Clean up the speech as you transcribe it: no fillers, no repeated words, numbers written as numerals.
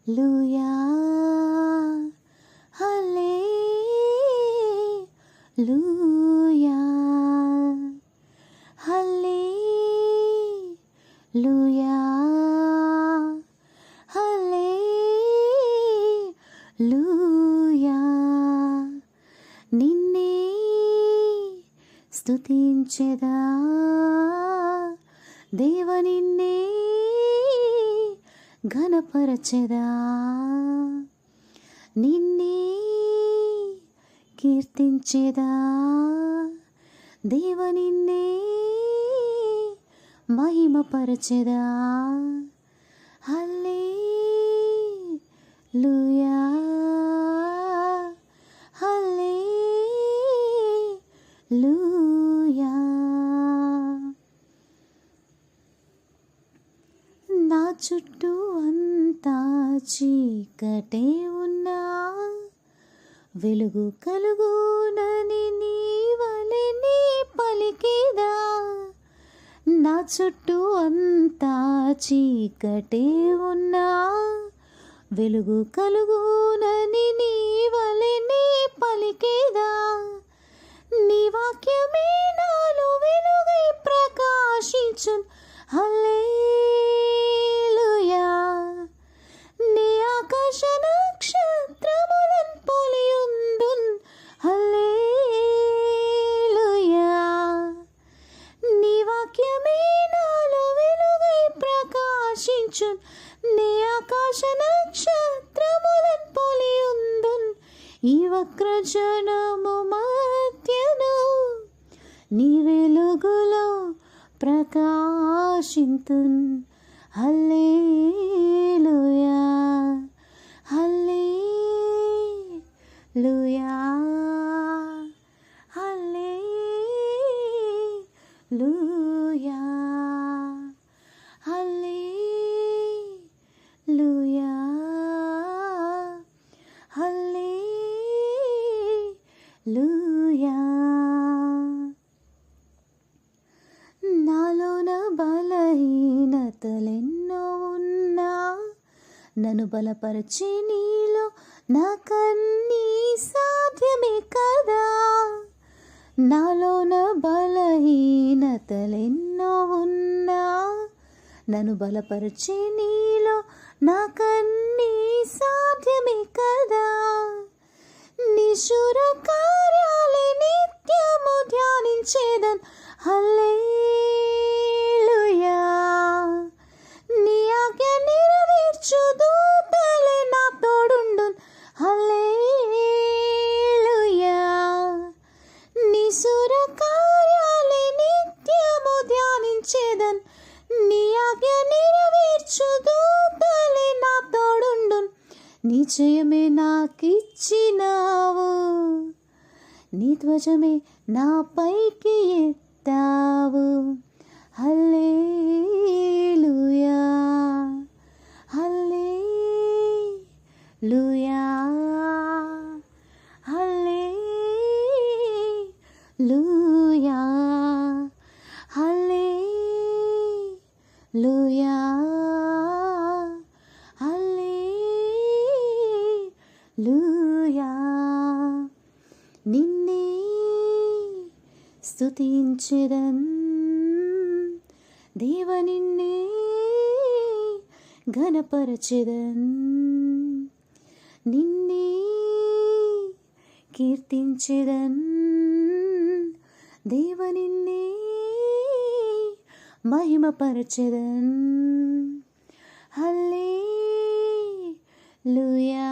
లూయా హల్లెలూయా హల్లెలూయా హల్లెలూయా నిన్నే స్తుతించెదా దేవ నిన్నే ఘనపరచెదా నిన్నే కీర్తించెదా దేవ నిన్నే మహిమపరచెదా హల్లెలూయా హల్లెలూయా నా చుట్టూ అంతా చీకటే ఉన్నా వెలుగు కలుగునని నీ వలె నీ పలికేదా నా చుట్టూ అంతా చీకటే ఉన్నా వెలుగు కలుగునని నీ వలె నీ పలికేదా నీ వాక్యమే నాలో వెలుగై ప్రకాశించున్ హల్లెలూయా నీ ఆకాశ నక్షత్రములన్ పోలియుందున్ హల్లెలూయా నీ వాక్యమే నాలో వెలుగై ప్రకాశించున్ నీ ఆకాశ నక్షత్రములన్ పోలియుందున్ ఈ వక్రజనము మధ్యను నీ వెలుగులో ప్రకాశింతున్ హల్లెలూయా హల్లెలూయా హల్లెలూయా హల్లెలూయా హల్లెలూయా నాలోన బలహీనతలెన్నో ఉన్నా నన్ను బలపరిచి నీలో నాకన్నీ సాధ్యమే కదా నాలోన బలహీనతలెన్నో ఉన్నా నన్ను బలపరిచి నీలో నాకన్నీ సాధ్యమే కదా నిశూర కార్యాలే నిత్యము ధ్యానించేదన్ హల్లెలూయా నీ ఆజ్ఞ నెరవేర్చు దూతలే నా తోడుండున్ హల్లెలూయా నిశూర కార్యాలే నిత్యము ధ్యానించేదన్ నీ ఆజ్ఞ నెరవేర్చు దూతలే నా తోడుండున్ నిశ్చయమే నాకిచ్చినావు నీ ధ్వజమే నా పైకి ఎత్తావు హల్లెలూయా హల్లెలూయా హల్లెలూయా హల్లెలూయా హల్లెలూయా నిన్నే స్తుతించెదన్ దేవ నిన్నే ఘనపరచెదన్ నిన్నే కీర్తించెదన్ దేవ నిన్నే మహిమపరచెదన్ హల్లెలూయా